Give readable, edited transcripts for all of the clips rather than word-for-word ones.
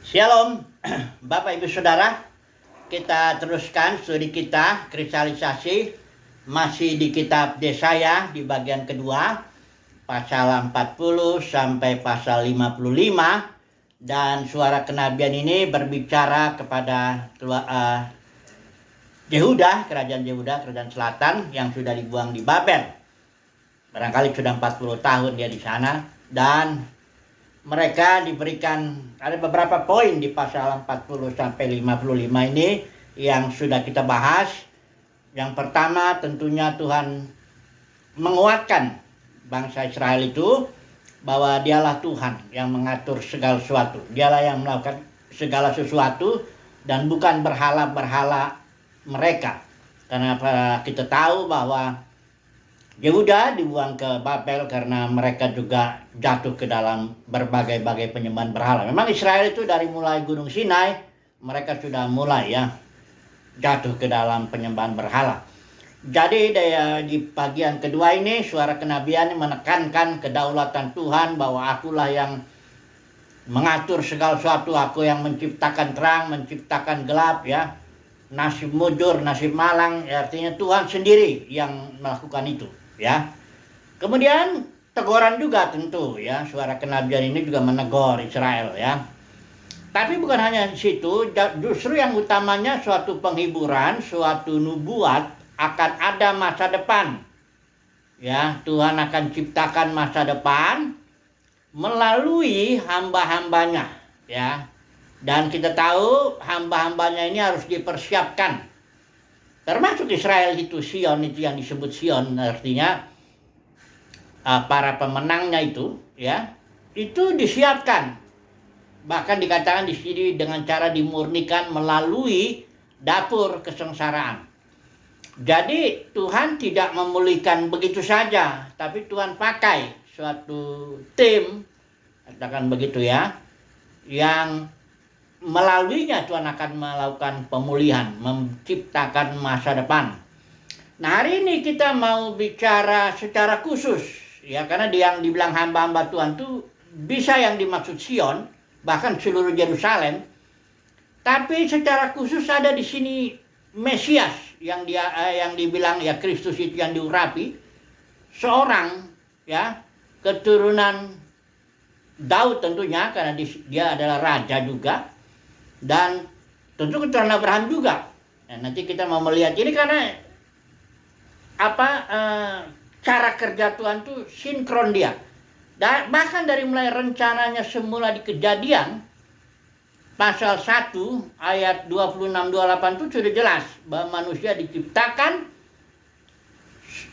Shalom, Bapak Ibu Saudara. Kita teruskan studi kita, kristalisasi, masih di kitab Yesaya di bagian kedua, pasal 40 sampai pasal 55. Dan suara kenabian ini berbicara kepada Yehuda, kerajaan Yehuda, kerajaan selatan yang sudah dibuang di Babel. Barangkali sudah 40 tahun dia di sana, dan mereka diberikan, ada beberapa poin di pasal 40 sampai 55 ini yang sudah kita bahas. Yang pertama, tentunya Tuhan menguatkan bangsa Israel itu bahwa dialah Tuhan yang mengatur segala sesuatu. Dialah yang melakukan segala sesuatu dan bukan berhala-berhala mereka. Karena kita tahu bahwa Yehuda dibuang ke Babel karena mereka juga jatuh ke dalam berbagai-bagai penyembahan berhala. Memang Israel itu dari mulai Gunung Sinai, mereka sudah mulai jatuh ke dalam penyembahan berhala. Jadi di bagian kedua ini suara kenabian menekankan kedaulatan Tuhan bahwa akulah yang mengatur segala sesuatu, aku yang menciptakan terang, menciptakan gelap nasib mujur, nasib malang, artinya Tuhan sendiri yang melakukan itu. Kemudian teguran juga tentu suara kenabian ini juga menegur Israel Tapi bukan hanya di situ, justru yang utamanya suatu penghiburan, suatu nubuat akan ada masa depan. Tuhan akan ciptakan masa depan melalui hamba-hambanya Dan kita tahu hamba-hambanya ini harus dipersiapkan. Termasuk Israel itu, Sion itu yang disebut Sion, artinya para pemenangnya itu itu disiapkan. Bahkan dikatakan di sini dengan cara dimurnikan melalui dapur kesengsaraan. Jadi Tuhan tidak memulihkan begitu saja, tapi Tuhan pakai suatu tim, katakan begitu yang melaluinya Tuhan akan melakukan pemulihan, menciptakan masa depan. Nah, hari ini kita mau bicara secara khusus karena yang dibilang hamba-hamba Tuhan itu bisa yang dimaksud Sion, bahkan seluruh Yerusalem. Tapi secara khusus ada di sini Mesias yang dibilang Kristus itu yang diurapi, seorang keturunan Daud tentunya karena dia adalah raja juga. Dan tentu keturunan Abraham juga. Nanti kita mau melihat ini karena cara kerja Tuhan itu sinkron dia. Bahkan dari mulai rencananya semula di Kejadian pasal 1 ayat 26-28 itu sudah jelas bahwa manusia diciptakan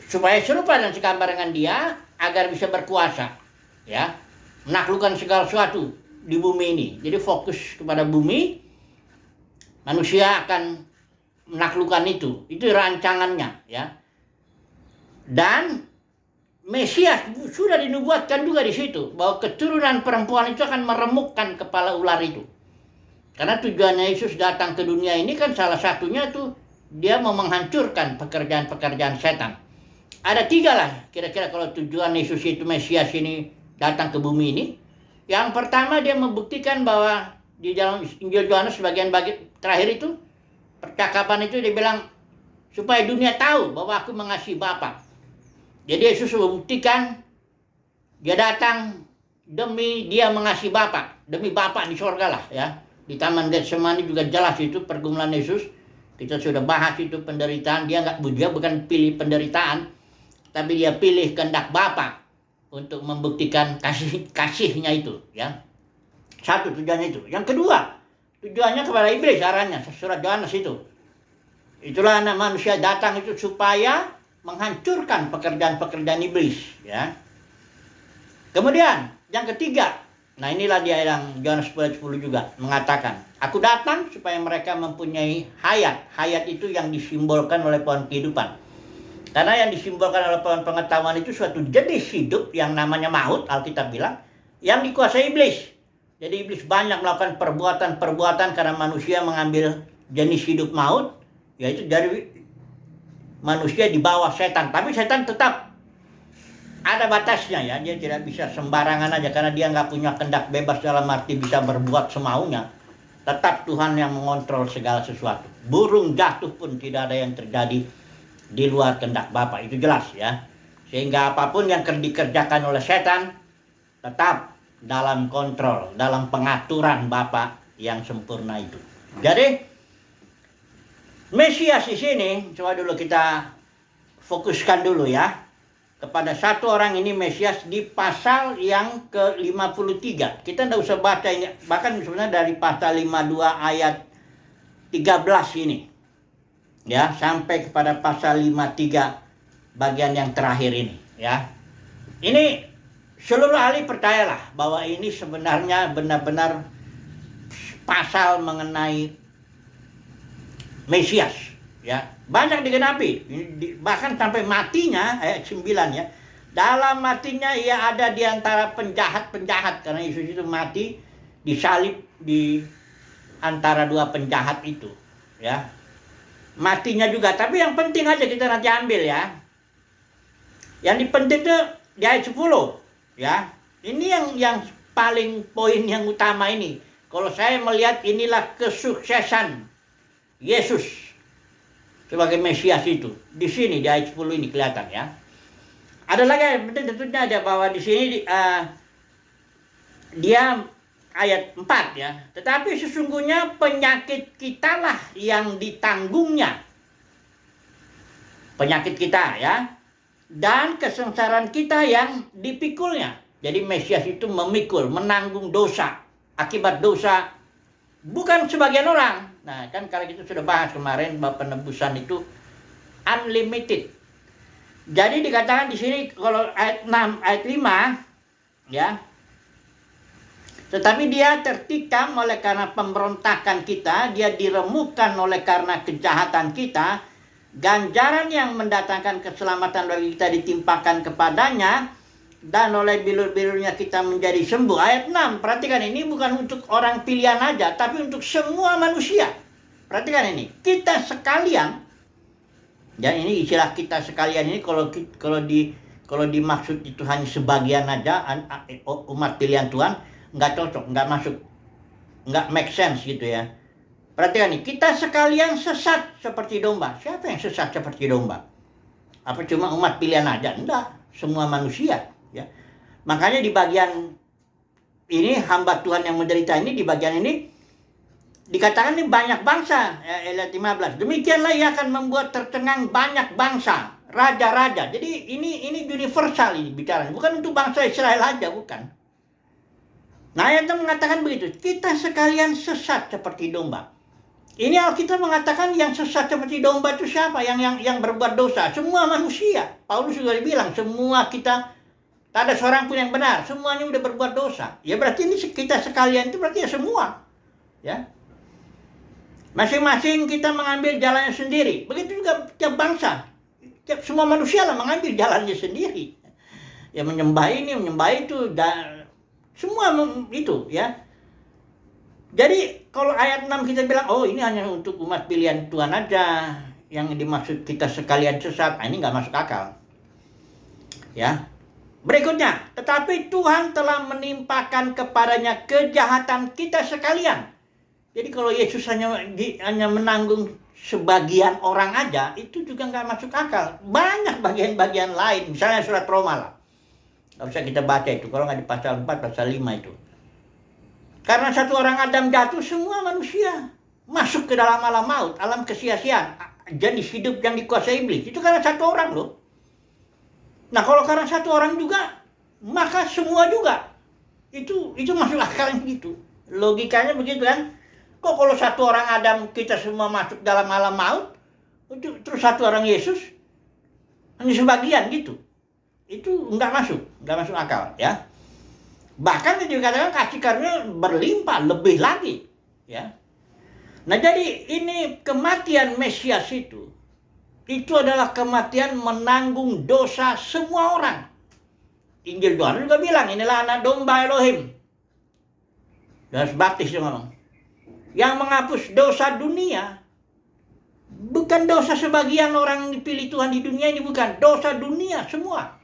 supaya serupa dan segambar dengan dia agar bisa berkuasa menaklukkan segala sesuatu di bumi ini. Jadi fokus kepada bumi, manusia akan menaklukkan itu rancangannya Dan Mesias sudah dinubuatkan juga di situ bahwa keturunan perempuan itu akan meremukkan kepala ular itu. Karena tujuannya Yesus datang ke dunia ini kan salah satunya tuh dia mau menghancurkan pekerjaan-pekerjaan setan. Ada 3 lah kira-kira kalau tujuan Yesus itu, Mesias ini datang ke bumi ini. Yang pertama, dia membuktikan bahwa di dalam Injil Yohanes bagian terakhir itu, percakapan itu dia bilang supaya dunia tahu bahwa aku mengasihi Bapa. Jadi Yesus membuktikan dia datang demi dia mengasihi Bapa, demi Bapa di sorga lah Di Taman Getsemani juga jelas itu pergumulan Yesus. Kita sudah bahas itu penderitaan. Dia bukan pilih penderitaan, tapi dia pilih kehendak Bapa untuk membuktikan kasihnya itu Satu tujuannya itu. Yang kedua, tujuannya kepada iblis arahnya, surat Yohanes itu. Itulah anak manusia datang itu supaya menghancurkan pekerjaan-pekerjaan iblis Kemudian yang ketiga, nah inilah dia yang Yohanes 10 juga mengatakan, aku datang supaya mereka mempunyai hayat. Hayat itu yang disimbolkan oleh pohon kehidupan. Karena yang disimbolkan oleh pohon pengetahuan itu suatu jenis hidup yang namanya maut, Alkitab bilang, yang dikuasai iblis. Jadi iblis banyak melakukan perbuatan-perbuatan karena manusia mengambil jenis hidup maut, yaitu dari manusia di bawah setan. Tapi setan tetap ada batasnya ya. Dia tidak bisa sembarangan aja karena dia nggak punya kehendak bebas dalam arti bisa berbuat semaunya. Tetap Tuhan yang mengontrol segala sesuatu. Burung jatuh pun tidak ada yang terjadi di luar kehendak Bapa, itu jelas ya. Sehingga apapun yang dikerjakan oleh setan tetap dalam kontrol, dalam pengaturan Bapa yang sempurna itu. Jadi Mesias di sini, coba dulu kita fokuskan dulu ya kepada satu orang ini, Mesias di pasal yang ke-53. Kita tidak usah baca ini, bahkan sebenarnya dari pasal 52 ayat 13 ini ya sampai kepada pasal 53 bagian yang terakhir ini ya. Ini seluruh ahli percayalah bahwa ini sebenarnya benar-benar pasal mengenai Mesias ya. Banyak digenapi, bahkan sampai matinya ayat 9 ya. Dalam matinya ia ada di antara penjahat-penjahat, karena Yesus itu mati disalib di antara dua penjahat itu ya. Matinya juga, tapi yang penting aja kita nanti ambil ya. Yang penting itu di ayat 10 ya. Ini yang paling poin yang utama ini. Kalau saya melihat inilah kesuksesan Yesus sebagai Mesias itu. Di sini di ayat 10 ini kelihatan ya. Ada lagi yang penting tentunya ada bahwa di sini dia ayat 4 ya. Tetapi sesungguhnya penyakit kitalah yang ditanggungnya. Penyakit kita ya. Dan kesengsaraan kita yang dipikulnya. Jadi Mesias itu memikul, menanggung dosa. Akibat dosa bukan sebagian orang. Nah, kan kalau kita sudah bahas kemarin bahwa penebusan itu unlimited. Jadi dikatakan di sini kalau ayat 6, ayat 5 ya. Tetapi dia tertikam oleh karena pemberontakan kita, dia diremukkan oleh karena kejahatan kita, ganjaran yang mendatangkan keselamatan bagi kita ditimpakan kepadanya, dan oleh bilur-bilurnya kita menjadi sembuh. Ayat 6, perhatikan ini bukan untuk orang pilihan aja, tapi untuk semua manusia. Perhatikan ini, kita sekalian, ya ini istilah kita sekalian ini kalau dimaksud itu hanya sebagian aja umat pilihan Tuhan, nggak cocok, nggak masuk, nggak make sense gitu ya. Perhatikan nih, kita sekalian sesat seperti domba. Siapa yang sesat seperti domba? Apa cuma umat pilihan aja? Enggak, semua manusia ya. Makanya di bagian ini hamba Tuhan yang menderita ini, di bagian ini dikatakan ini banyak bangsa ya, ayat 15. Demikianlah ia akan membuat tercengang banyak bangsa, raja-raja. Jadi ini universal ini bicara, bukan untuk bangsa Israel aja, bukan. Nah, ayat itu mengatakan begitu, kita sekalian sesat seperti domba. Ini Alkitab mengatakan yang sesat seperti domba itu siapa? Yang berbuat dosa. Semua manusia. Paulus juga dibilang, semua kita, tak ada seorang pun yang benar. Semuanya udah berbuat dosa. Ya berarti ini kita sekalian itu berarti ya semua. Ya. Masing-masing kita mengambil jalannya sendiri. Begitu juga tiap bangsa. Semua manusia lah mengambil jalannya sendiri. Ya menyembah ini, menyembah itu. Semua itu ya. Jadi kalau ayat 6 kita bilang, oh ini hanya untuk umat pilihan Tuhan aja, yang dimaksud kita sekalian sesat, ini nggak masuk akal. Ya. Berikutnya, tetapi Tuhan telah menimpakan kepadanya kejahatan kita sekalian. Jadi kalau Yesus hanya menanggung sebagian orang aja, itu juga nggak masuk akal. Banyak bagian-bagian lain, misalnya surat Roma lah. Nggak usah kita baca itu, kalau nggak di pasal 4, pasal 5 itu. Karena satu orang Adam jatuh, semua manusia masuk ke dalam alam maut, alam kesia-siaan, jenis hidup yang dikuasai iblis. Itu karena satu orang loh. Nah kalau karena satu orang juga, maka semua juga. Itu masuk akal gitu. Logikanya begitu kan. Kok kalau satu orang Adam kita semua masuk dalam alam maut, terus satu orang Yesus hanya sebagian gitu. Itu nggak masuk akal ya. Bahkan dikatakan kasih karunia berlimpah lebih lagi ya. Nah jadi ini kematian Mesias itu adalah kematian menanggung dosa semua orang. Injil Tuhan juga bilang inilah anak domba Elohim. Yohanes Baptis ngomong, yang menghapus dosa dunia. Bukan dosa sebagian orang dipilih Tuhan di dunia ini, bukan dosa dunia semua.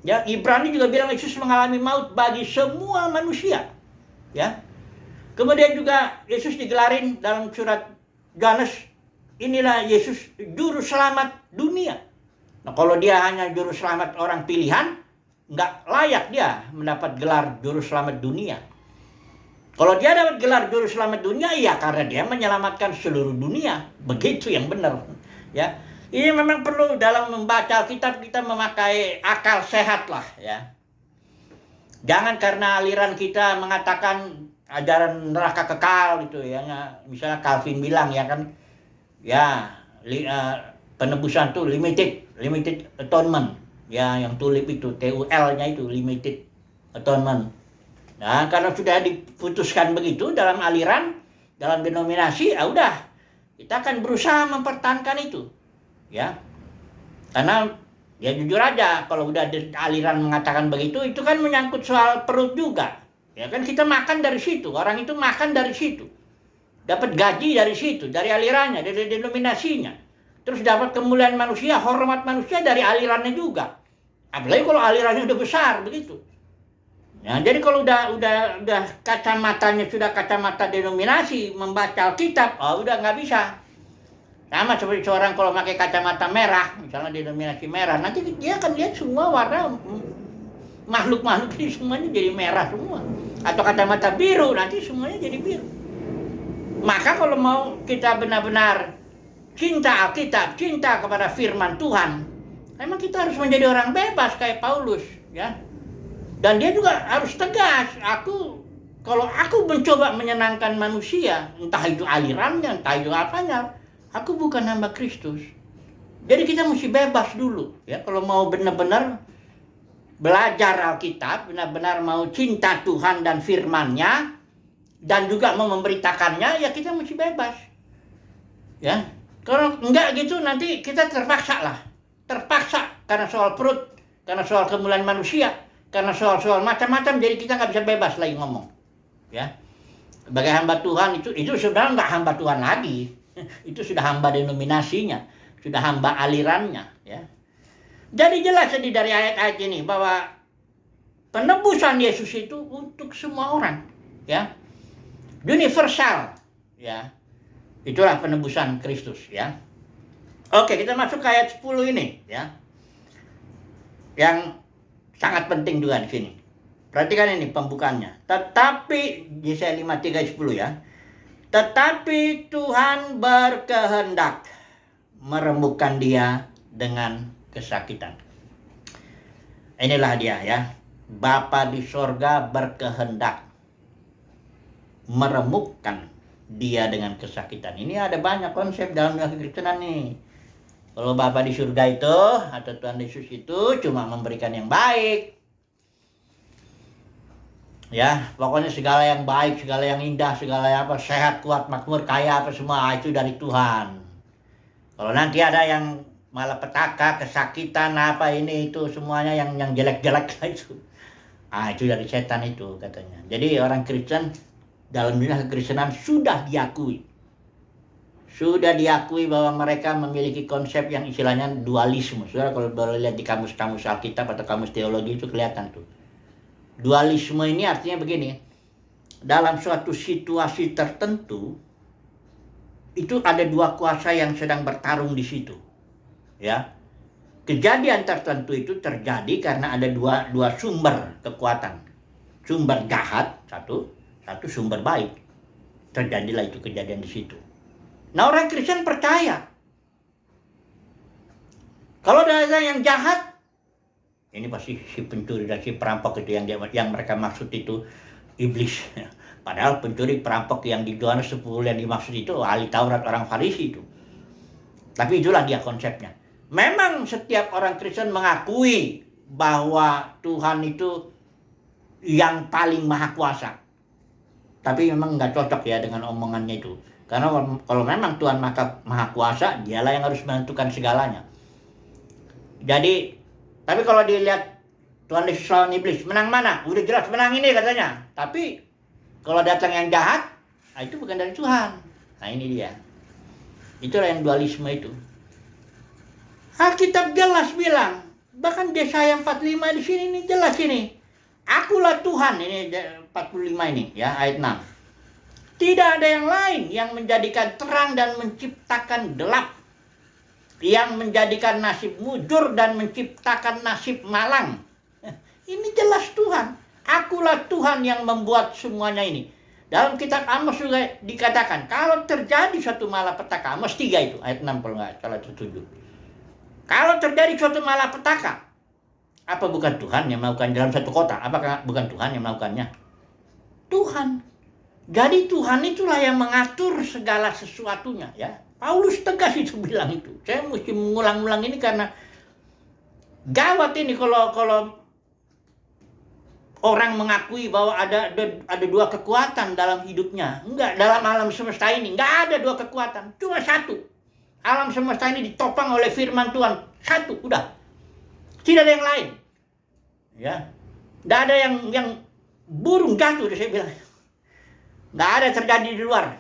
Ya, Ibrani juga bilang Yesus mengalami maut bagi semua manusia. Ya. Kemudian juga Yesus digelarin dalam surat Yohanes, inilah Yesus juru selamat dunia. Nah, kalau dia hanya juru selamat orang pilihan, nggak layak dia mendapat gelar juru selamat dunia. Kalau dia dapat gelar juru selamat dunia, ya karena dia menyelamatkan seluruh dunia. Begitu yang benar. Ya. Ini memang perlu dalam membaca Alkitab kita memakai akal sehat lah ya. Jangan karena aliran kita mengatakan ajaran neraka kekal gitu ya. Misalnya Calvin bilang ya kan, ya penebusan tuh limited atonement. Ya yang tulip itu TUL-nya itu limited atonement. Nah karena sudah diputuskan begitu dalam aliran, dalam denominasi, ya udah kita akan berusaha mempertahankan itu. Ya, karena ya jujur aja kalau udah aliran mengatakan begitu, itu kan menyangkut soal perut juga. Ya kan kita makan dari situ, orang itu makan dari situ, dapat gaji dari situ, dari alirannya, dari denominasinya. Terus dapat kemuliaan manusia, hormat manusia dari alirannya juga. Apalagi kalau alirannya udah besar begitu. Ya, jadi kalau udah kacamatanya sudah kacamata denominasi membaca Alkitab, udah nggak bisa. Sama seperti seorang kalau pakai kacamata merah, misalnya denominasi merah, nanti dia akan lihat semua warna makhluk-makhluk ini semuanya jadi merah semua. Atau kacamata biru, nanti semuanya jadi biru. Maka kalau mau kita benar-benar cinta Alkitab, cinta kepada firman Tuhan, memang kita harus menjadi orang bebas kayak Paulus, ya. Dan dia juga harus tegas. Kalau aku mencoba menyenangkan manusia, entah itu alirannya, entah itu apanya, aku bukan hamba Kristus. Jadi kita mesti bebas dulu. Ya, kalau mau benar-benar belajar Alkitab, benar-benar mau cinta Tuhan dan firman-Nya, dan juga mau memberitakannya, ya kita mesti bebas. Ya, kalau enggak gitu nanti kita terpaksa karena soal perut, karena soal kemuliaan manusia, karena soal macam-macam, jadi kita nggak bisa bebas lagi ngomong. Ya, sebagai hamba Tuhan itu sudah nggak hamba Tuhan lagi. Itu sudah hamba denominasinya, sudah hamba alirannya, ya. Jadi jelas dari ayat-ayat ini bahwa penebusan Yesus itu untuk semua orang, ya. Universal, ya. Itulah penebusan Kristus, ya. Oke, kita masuk ke ayat 10 ini, ya. Yang sangat penting juga di sini. Perhatikan ini pembukaannya. Tetapi Yesaya 53:10 ya. Tetapi Tuhan berkehendak meremukkan dia dengan kesakitan. Inilah dia ya. Bapa di sorga berkehendak meremukkan dia dengan kesakitan. Ini ada banyak konsep dalam kekristenan nih. Kalau Bapa di surga itu atau Tuhan Yesus itu cuma memberikan yang baik. Ya, pokoknya segala yang baik, segala yang indah, segala yang apa, sehat, kuat, makmur, kaya, apa semua itu dari Tuhan. Kalau nanti ada yang malapetaka, kesakitan, apa ini itu semuanya yang jelek-jelek itu. Itu dari setan itu katanya. Jadi orang Kristen dalam dunia kekristenan sudah diakui bahwa mereka memiliki konsep yang istilahnya dualisme. Saudara kalau boleh lihat di kamus-kamus Alkitab atau kamus teologi itu kelihatan tuh. Dualisme ini artinya begini, dalam suatu situasi tertentu, itu ada dua kuasa yang sedang bertarung di situ. Ya, kejadian tertentu itu terjadi karena ada dua sumber kekuatan. Sumber jahat, satu sumber baik. Terjadilah itu kejadian di situ. Nah orang Kristen percaya, kalau ada yang jahat, ini pasti si pencuri dan si perampok itu yang mereka maksud itu iblis. Padahal pencuri perampok yang di Yohanes 10 yang dimaksud itu ahli Taurat, orang Farisi itu. Tapi itulah dia konsepnya. Memang setiap orang Kristen mengakui bahwa Tuhan itu yang paling maha kuasa. Tapi memang nggak cocok ya dengan omongannya itu. Karena kalau memang Tuhan maha kuasa, dialah yang harus menentukan segalanya. Jadi tapi kalau dilihat Tuhan Yesus lawan iblis, menang mana? Udah jelas menang ini katanya. Tapi kalau datang yang jahat, itu bukan dari Tuhan. Nah ini dia. Itulah yang dualisme itu. Alkitab jelas bilang Bahkan Yesaya 45 di sini nih jelas ini. Akulah Tuhan, ini 45 ini ya, ayat 6. Tidak ada yang lain yang menjadikan terang dan menciptakan gelap, yang menjadikan nasib mujur dan menciptakan nasib malang. Ini jelas Tuhan. Akulah Tuhan yang membuat semuanya ini. Dalam kitab Amos juga dikatakan, kalau terjadi suatu malapetaka, Amos 3 itu, ayat 6 kalau nggak salah, 7. Kalau terjadi suatu malapetaka, apa bukan Tuhan yang melakukan dalam satu kota? Apakah bukan Tuhan yang melakukannya? Tuhan. Jadi Tuhan itulah yang mengatur segala sesuatunya, ya. Paulus tegas itu bilang itu. Saya mesti mengulang-ulang ini karena gawat ini kalau orang mengakui bahwa ada dua kekuatan dalam hidupnya. Enggak, dalam alam semesta ini enggak ada dua kekuatan, cuma satu. Alam semesta ini ditopang oleh firman Tuhan, satu, udah. Tidak ada yang lain. Ya. Enggak ada yang burung jatuh, saya bilang. Enggak ada terjadi di luar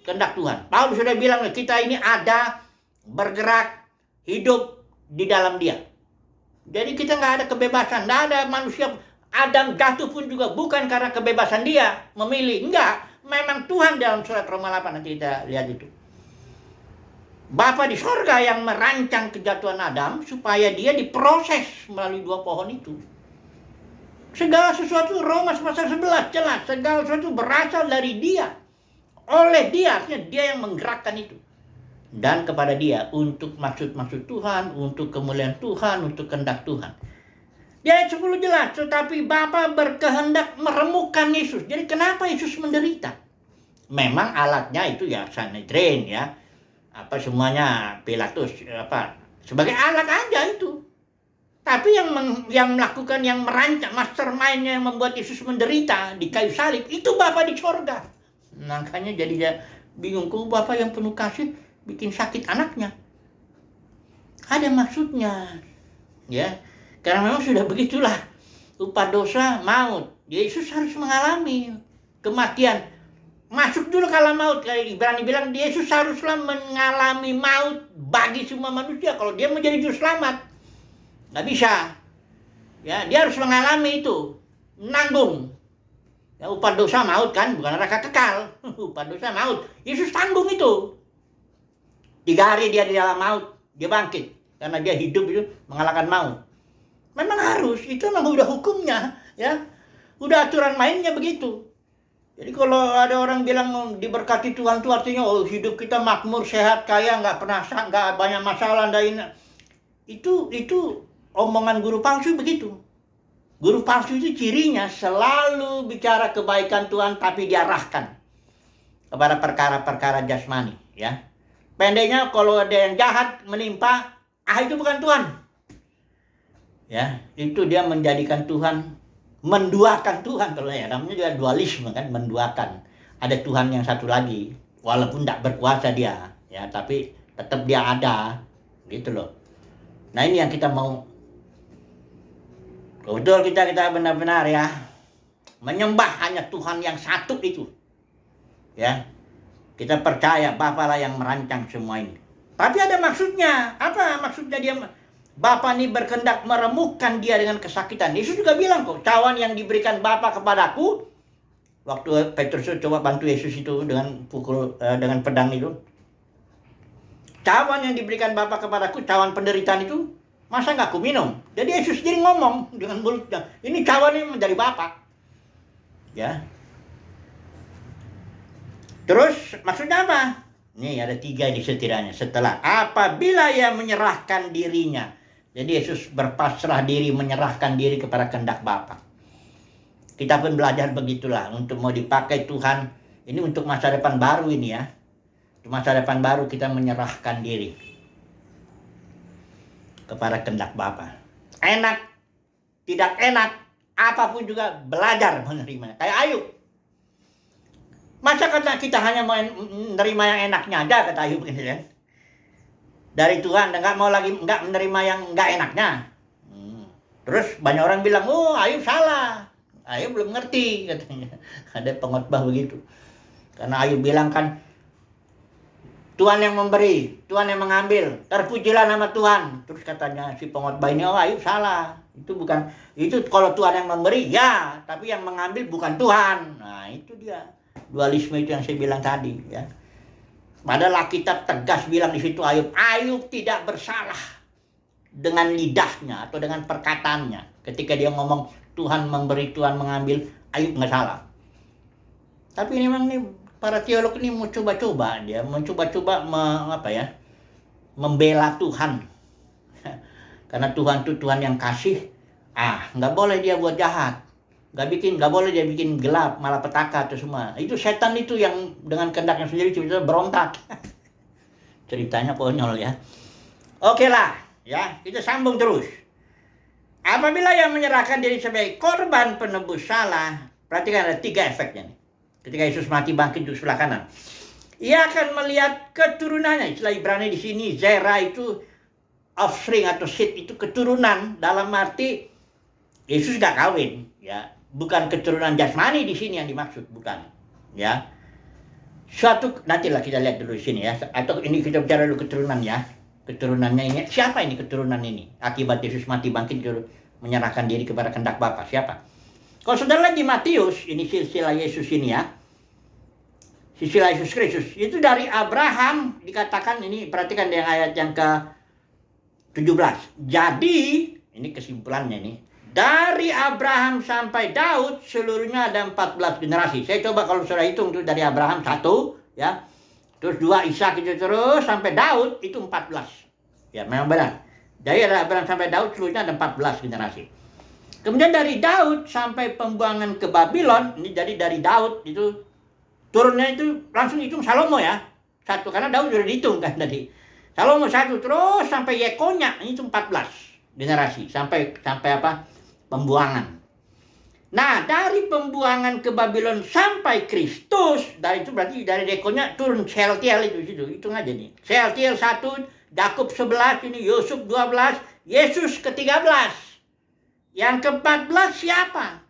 kehendak Tuhan. Paulus sudah bilang, kita ini ada, bergerak, hidup di dalam Dia. Jadi kita nggak ada kebebasan, nggak ada manusia. Adam jatuh pun juga bukan karena kebebasan dia memilih, enggak. Memang Tuhan dalam surat Roma 8 nanti kita lihat itu. Bapa di sorga yang merancang kejatuhan Adam supaya dia diproses melalui dua pohon itu. Segala sesuatu, Roma pasal 11 jelas, segala sesuatu berasal dari Dia. Oleh Dia, artinya Dia yang menggerakkan itu. Dan kepada Dia untuk maksud-maksud Tuhan, untuk kemuliaan Tuhan, untuk kehendak Tuhan. Di ayat 10 jelas, tetapi Bapa berkehendak meremukkan Yesus. Jadi kenapa Yesus menderita? Memang alatnya itu ya Sanhedrin ya. Apa semuanya Pilatus sebagai alat aja itu. Tapi yang melakukan, yang merancang, mastermind-nya yang membuat Yesus menderita di kayu salib itu Bapa di sorga. Makanya jadi dia bingung, kok Bapa yang penuh kasih bikin sakit anaknya. Ada maksudnya. Ya. Karena memang sudah begitulah. Upah dosa maut. Yesus harus mengalami kematian. Masuk dulu kalau maut. Kayak Ibrani bilang, Yesus haruslah mengalami maut bagi semua manusia. Kalau dia menjadi juru selamat, nggak bisa. Ya, dia harus mengalami itu. Nanggung. Ya, upah dosa maut kan, bukan neraka kekal. Upah dosa maut. Yesus tanggung itu. 3 hari dia di dalam maut. Dia bangkit. Karena dia hidup itu mengalahkan maut. Memang harus. Itu memang udah hukumnya. Ya, udah aturan mainnya begitu. Jadi kalau ada orang bilang diberkati Tuhan itu artinya hidup kita makmur, sehat, kaya, nggak banyak masalah, itu omongan guru palsu begitu. Guru palsu itu cirinya selalu bicara kebaikan Tuhan tapi diarahkan kepada perkara-perkara jasmani, ya. Pendeknya kalau ada yang jahat menimpa, itu bukan Tuhan. Ya, itu dia menjadikan Tuhan, menduakan Tuhan, kalau ya namanya juga dualisme kan, menduakan. Ada Tuhan yang satu lagi, walaupun tidak berkuasa dia, ya, tapi tetap dia ada, gitu loh. Nah ini yang kita mau, betul kita benar-benar ya menyembah hanya Tuhan yang satu itu, ya. Kita percaya Bapa lah yang merancang semua ini. Tapi ada maksudnya. Apa maksudnya dia? Bapa ini berkehendak meremukkan dia dengan kesakitan. Yesus juga bilang kok, cawan yang diberikan Bapa kepadaku. Waktu Petrus coba bantu Yesus itu dengan dengan pedang itu. Cawan yang diberikan Bapa kepadaku, cawan penderitaan itu, masa nggak aku minum? Jadi Yesus jadi ngomong dengan mulutnya, ini cawan ini menjadi Bapa. Ya. Terus maksudnya apa? Nih ada 3 di setidaknya. Setelah apabila ia menyerahkan dirinya. Jadi Yesus berpasrah diri, menyerahkan diri kepada kehendak Bapa. Kita pun belajar begitulah. Untuk mau dipakai Tuhan. Ini untuk masa depan baru ini ya. Untuk masa depan baru kita menyerahkan diri kepada kehendak Bapa. Enak, tidak enak, apapun juga belajar menerima. Kayak Ayub. Masa kata kita hanya mau menerima yang enaknya aja, kata Ayub gitu kan. Dari Tuhan, nggak mau lagi nggak menerima yang nggak enaknya. Terus banyak orang bilang, oh Ayub salah. Ayub belum ngerti katanya. Ada pengkhotbah begitu. Karena Ayub bilang kan, Tuhan yang memberi, Tuhan yang mengambil. Terpujilah nama Tuhan. Terus katanya si pengkhotbah ini, oh Ayub salah. Itu bukan, itu kalau Tuhan yang memberi, ya. Tapi yang mengambil bukan Tuhan. Nah itu dia. Dualisme itu yang saya bilang tadi. Ya. Padahal Alkitab tegas bilang di situ Ayub tidak bersalah dengan lidahnya atau dengan perkataannya. Ketika dia ngomong Tuhan memberi, Tuhan mengambil, Ayub nggak salah. Tapi ini memang nih, para teolog ini mau coba-coba, dia mencoba-coba membela Tuhan. Karena Tuhan itu Tuhan yang kasih, nggak boleh dia buat jahat, nggak boleh dia bikin gelap, malapetaka itu semua. Itu setan itu yang dengan kehendaknya sendiri cerita berontak. Ceritanya konyol ya. Oke lah, ya kita sambung terus. Apabila yang menyerahkan diri sebagai korban penebus salah, perhatikan ada 3 efeknya nih. Ketika Yesus mati bangkit di sebelah kanan, ia akan melihat keturunannya. Istilah Ibrani di sini zera itu offspring atau seed itu keturunan, dalam arti Yesus gak kawin, ya, bukan keturunan jasmani di sini yang dimaksud, bukan, ya. Suatu nantilah kita lihat dulu di sini ya, atau ini kita bicara dulu keturunan ya, keturunannya ini siapa ini keturunan ini? Akibat Yesus mati bangkit menyerahkan diri kepada kehendak Bapa, siapa? Kalau saudara lihat di Matius, ini silsilah Yesus ini ya, silsilah Yesus Kristus, itu dari Abraham dikatakan ini, perhatikan di ayat yang ke-17. Jadi, ini kesimpulannya nih, dari Abraham sampai Daud seluruhnya ada 14 generasi. Saya coba kalau saudara hitung tuh dari Abraham 1, ya, terus 2 Ishak itu terus sampai Daud itu 14. Ya, memang benar. Dari Abraham sampai Daud seluruhnya ada 14 generasi. Kemudian dari Daud sampai pembuangan ke Babylon, ini jadi dari Daud itu turunnya itu langsung hitung Salomo ya. 1, karena Daud sudah dihitung kan tadi. Salomo 1 terus sampai Yekonya, ini itu 14 generasi sampai apa? Pembuangan. Nah, dari pembuangan ke Babylon sampai Kristus, dari itu berarti dari Yekonya turun Shealtiel itu situ, hitung aja nih. Shealtiel 1, Yakub 11, ini Yusuf 12, Yesus ke-13. Yang ke-14 siapa?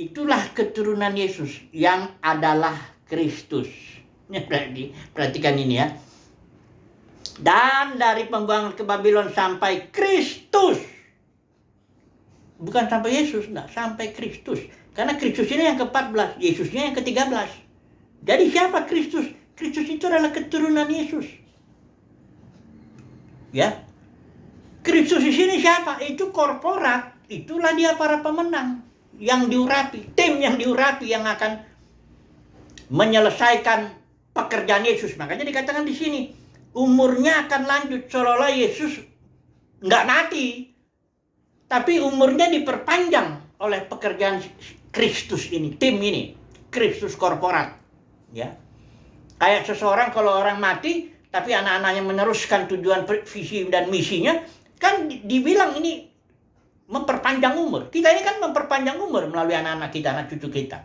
Itulah keturunan Yesus yang adalah Kristus. Perhatikan ini ya. Dan dari pembuangan ke Babylon sampai Kristus. Bukan sampai Yesus, enggak, sampai Kristus. Karena Kristus ini yang ke-14, Yesusnya yang ke-13. Jadi siapa Kristus? Kristus itu adalah keturunan Yesus. Ya. Kristus di sini siapa? Itu korporat. Itulah dia para pemenang yang diurapi, tim yang diurapi yang akan menyelesaikan pekerjaan Yesus. Makanya dikatakan di sini umurnya akan lanjut, seolah-olah Yesus nggak mati, tapi umurnya diperpanjang oleh pekerjaan Kristus ini, tim ini, Kristus korporat. Ya, kayak seseorang kalau orang mati, tapi anak-anaknya meneruskan tujuan, visi dan misinya, kan dibilang ini memperpanjang umur. Kita ini kan memperpanjang umur melalui anak-anak kita, anak cucu kita.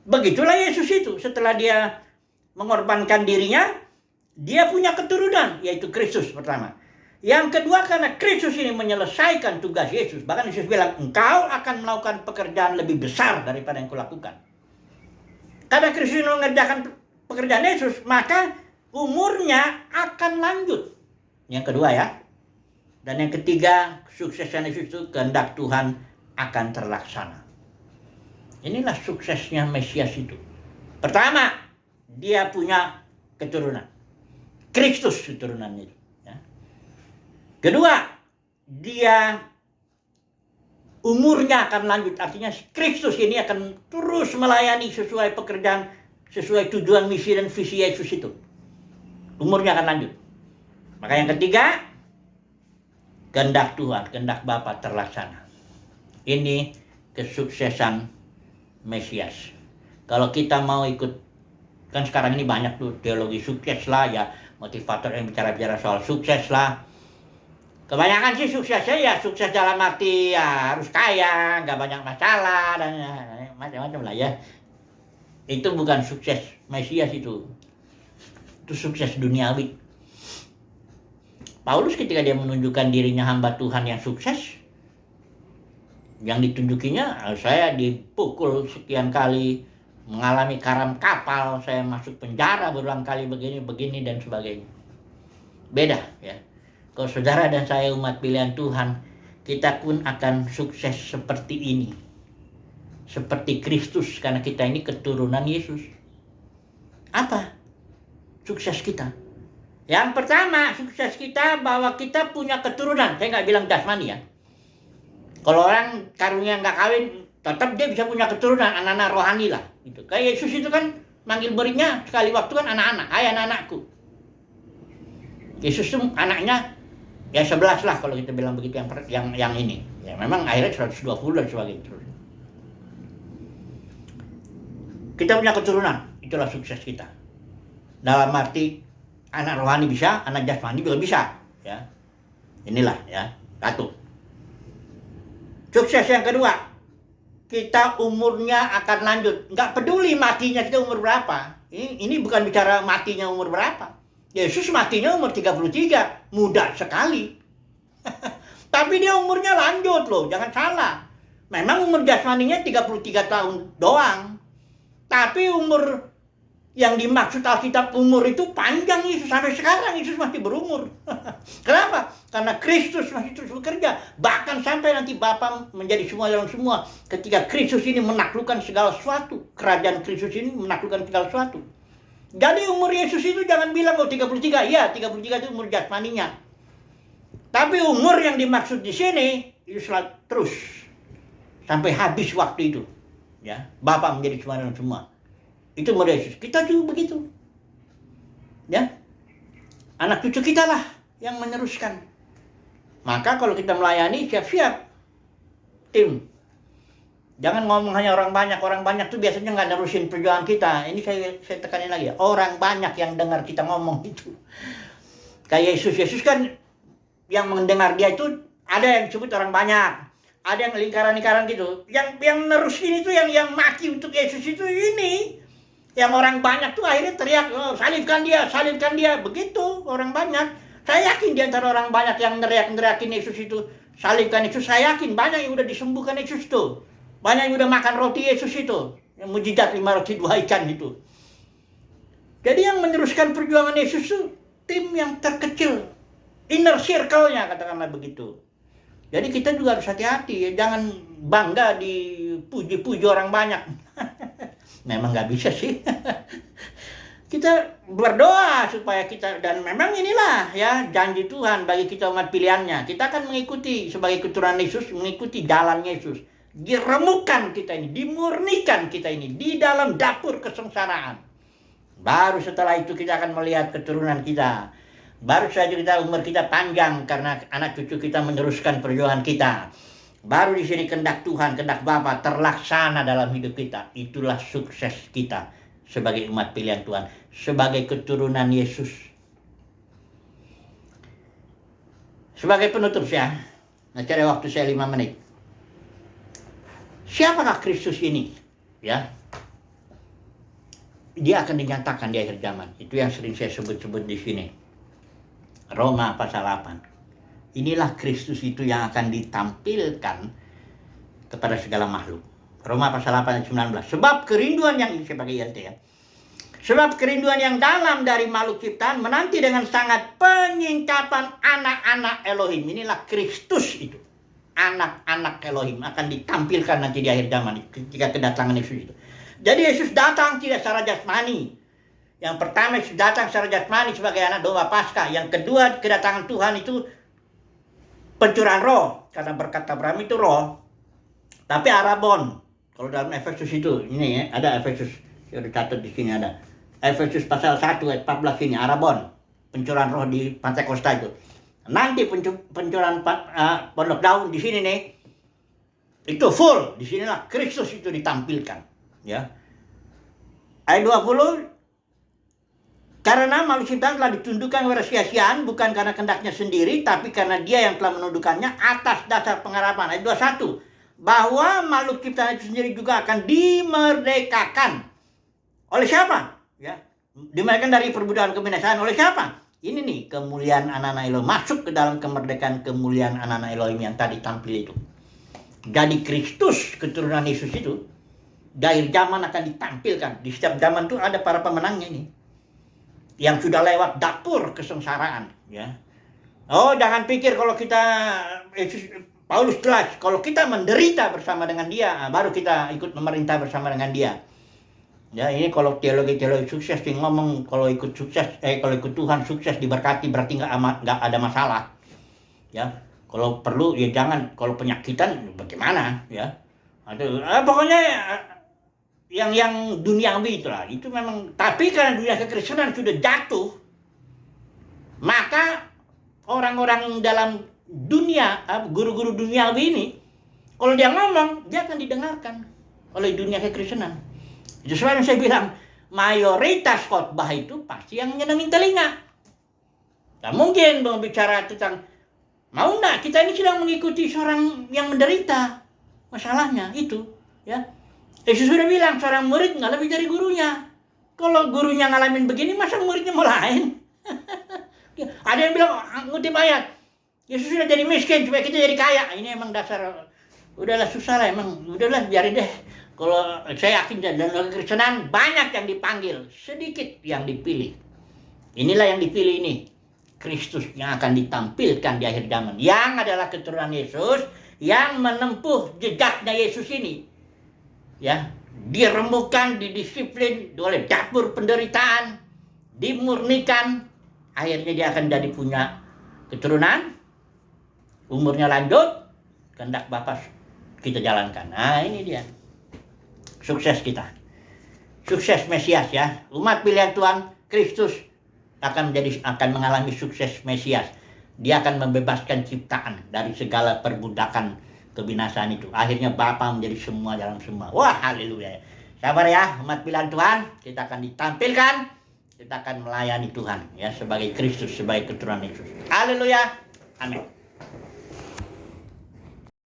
Begitulah Yesus itu. Setelah dia mengorbankan dirinya, dia punya keturunan, yaitu Kristus pertama. Yang kedua, karena Kristus ini menyelesaikan tugas Yesus. Bahkan Yesus bilang, engkau akan melakukan pekerjaan lebih besar daripada yang kulakukan. Karena Kristus ini mengerjakan pekerjaan Yesus, maka umurnya akan lanjut. Yang kedua ya. Dan yang ketiga, kesuksesan Yesus itu kehendak Tuhan akan terlaksana. Inilah suksesnya Mesias itu. Pertama, dia punya keturunan. Kristus keturunannya itu. Ya. Kedua, dia umurnya akan lanjut. Artinya Kristus ini akan terus melayani sesuai pekerjaan, sesuai tujuan misi dan visi Yesus itu. Umurnya akan lanjut. Maka yang ketiga, kehendak Tuhan, kehendak Bapa terlaksana. Ini kesuksesan Mesias. Kalau kita mau ikut, kan sekarang ini banyak tuh teologi sukses lah ya, motivator yang bicara-bicara soal sukses lah. Kebanyakan sih suksesnya ya sukses dalam arti ya harus kaya, nggak banyak masalah dan macam-macam lah ya. Itu bukan sukses Mesias itu sukses duniawi. Paulus ketika dia menunjukkan dirinya hamba Tuhan yang sukses, yang ditunjukinya saya dipukul sekian kali, mengalami karam kapal, saya masuk penjara berulang kali begini dan sebagainya. Beda ya. Kalau saudara dan saya umat pilihan Tuhan, kita pun akan sukses seperti ini. Seperti Kristus, karena kita ini keturunan Yesus. Apa sukses kita? Yang pertama, sukses kita bahwa kita punya keturunan. Saya nggak bilang jasmani ya. Kalau orang karunia nggak kawin, tetap dia bisa punya keturunan, anak-anak rohani lah. Gitu. Kayak Yesus itu kan manggil muridnya sekali waktu kan anak-anak, hai anak-anakku. Yesus itu anaknya ya 11 lah kalau kita bilang begitu yang ini. Ya memang akhirnya 120 dan sebagainya. Kita punya keturunan, itulah sukses kita. Dalam arti anak rohani bisa, anak jasmani juga bisa, ya. Inilah ya, satu. Sukses yang kedua, kita umurnya akan lanjut. Nggak peduli matinya kita umur berapa. Ini bukan bicara matinya umur berapa. Yesus matinya umur 33, muda sekali. Tapi dia umurnya lanjut loh, jangan salah. Memang umur jasmaninya 33 tahun doang. Tapi umur yang dimaksud Alkitab umur itu panjang Yesus. Sampai sekarang Yesus masih berumur. Kenapa? Karena Kristus masih terus bekerja. Bahkan sampai nanti Bapa menjadi semua dalam semua. Ketika Kristus ini menaklukkan segala sesuatu. Kerajaan Kristus ini menaklukkan segala sesuatu. Jadi umur Yesus itu jangan bilang 33. Ya 33 itu umur jasmaninya. Tapi umur yang dimaksud di sini itu terus. Sampai habis waktu itu. Ya, Bapa menjadi semua dalam semua. Itu umur Yesus. Kita juga begitu. Ya. Anak cucu kita lah yang meneruskan. Maka kalau kita melayani, siap-siap. Tim. Jangan ngomong hanya orang banyak. Orang banyak tuh biasanya nggak nerusin perjuangan kita. Ini saya tekanin lagi ya. Orang banyak yang dengar kita ngomong itu. Kayak Yesus kan yang mendengar dia itu ada yang disebut orang banyak. Ada yang lingkaran-lingkaran gitu. Yang nerusin itu yang maki untuk Yesus itu ini. Yang orang banyak tuh akhirnya teriak, oh, salibkan dia. Begitu orang banyak. Saya yakin di antara orang banyak yang neriakin Yesus itu, salibkan Yesus. Saya yakin banyak yang udah disembuhkan Yesus tuh. Banyak yang udah makan roti Yesus itu. Yang mujizat 5 roti 2 ikan itu. Jadi yang meneruskan perjuangan Yesus itu tim yang terkecil. Inner circle-nya katakanlah begitu. Jadi kita juga harus hati-hati ya, jangan bangga dipuji-puji orang banyak. Memang nggak bisa sih. Kita berdoa supaya kita, dan memang inilah ya janji Tuhan bagi kita umat pilihannya. Kita akan mengikuti sebagai keturunan Yesus, mengikuti jalan Yesus. Diremukkan kita ini, dimurnikan kita ini di dalam dapur kesengsaraan. Baru setelah itu kita akan melihat keturunan kita. Baru saja umur kita panjang karena anak cucu kita meneruskan perjuangan kita. Baru di sini kehendak Tuhan, kehendak Bapa terlaksana dalam hidup kita. Itulah sukses kita sebagai umat pilihan Tuhan, sebagai keturunan Yesus. Sebagai penutup ya, cari waktu saya 5 menit. Siapakah Kristus ini? Ya, dia akan dinyatakan di akhir zaman. Itu yang sering saya sebut-sebut di sini. Roma pasal 8. Inilah Kristus itu yang akan ditampilkan kepada segala makhluk. Roma pasal 8 ayat 19. Sebab kerinduan yang, saya pakai ILT ya. Sebab kerinduan yang dalam dari makhluk ciptaan menanti dengan sangat penyingkapan anak-anak Elohim. Inilah Kristus itu. Anak-anak Elohim akan ditampilkan nanti di akhir zaman ketika kedatangan Yesus itu. Jadi Yesus datang tidak secara jasmani. Yang pertama Yesus datang secara jasmani sebagai anak domba Paskah. Yang kedua kedatangan Tuhan itu pencurahan roh. Karena berkat Abraham itu roh. Tapi arabon. Kalau dalam Efesus itu, ini ya, ada Efesus. Saya catat di sini ada. Efesus pasal 1 ayat 14 ini, arabon. Pencurahan roh di Pantai Kosta itu. Nanti pencurahan pondok daun di sini nih. Itu full. Di sinilah Kristus itu ditampilkan. Ya. Ayat 20. Karena makhluk ciptaan telah ditundukkan kepada sia-siaan, bukan karena kehendaknya sendiri, tapi karena dia yang telah menundukkannya atas dasar pengharapan. Ayat 21. Bahwa makhluk ciptaan itu sendiri juga akan dimerdekakan. Oleh siapa? Ya, dimerdekakan dari perbudakan kebinasaan. Oleh siapa? Ini nih, kemuliaan anak-anak Elohim. Masuk ke dalam kemerdekaan kemuliaan anak-anak Elohim yang tadi tampil itu. Jadi Kristus, keturunan Yesus itu, di akhir zaman akan ditampilkan. Di setiap zaman itu ada para pemenangnya ini, yang sudah lewat dapur kesengsaraan, ya. Oh, jangan pikir kalau kita, Paulus jelas, kalau kita menderita bersama dengan dia, baru kita ikut memerintah bersama dengan dia. Ya, ini kalau teologi sukses sih ngomong, kalau ikut Tuhan sukses diberkati, berarti nggak ada masalah. Ya, kalau perlu ya jangan, kalau penyakitan bagaimana, ya. Aduh, pokoknya yang duniawi itulah, itu memang. Tapi karena dunia kekristenan sudah jatuh, maka orang-orang dalam dunia, guru-guru duniawi ini, kalau dia ngomong, dia akan didengarkan oleh dunia kekristenan. Itu sebabnya saya bilang, mayoritas khotbah itu pasti yang nyenengin telinga. Tak mungkin bicara tentang, mau enggak, kita ini sedang mengikuti seorang yang menderita. Masalahnya itu, ya. Yesus sudah bilang, seorang murid nggak lebih dari gurunya. Kalau gurunya ngalamin begini, masa muridnya mau lain? Ada yang bilang, ngutip ayat, Yesus sudah jadi miskin supaya kita jadi kaya. Ini emang dasar, udahlah susah lah emang, udahlah biarin deh. Kalau saya yakin dalam kekristenan banyak yang dipanggil, sedikit yang dipilih. Inilah yang dipilih ini, Kristus yang akan ditampilkan di akhir zaman, yang adalah keturunan Yesus, yang menempuh jejaknya Yesus ini. Ya, dirembukan, didisiplin oleh dapur penderitaan, dimurnikan, akhirnya dia akan jadi punya keturunan, umurnya lanjut, kehendak Bapa kita jalankan. Nah, ini dia sukses kita, sukses Mesias, ya. Umat pilihan Tuhan Kristus akan mengalami sukses Mesias. Dia akan membebaskan ciptaan dari segala perbudakan kebinasaan itu. Akhirnya Bapa menjadi semua dalam semua. Wah, haleluya. Sabar ya, umat pilihan Tuhan, kita akan ditampilkan, kita akan melayani Tuhan, ya, sebagai Kristus, sebagai keturunan Yesus. Haleluya. Amin.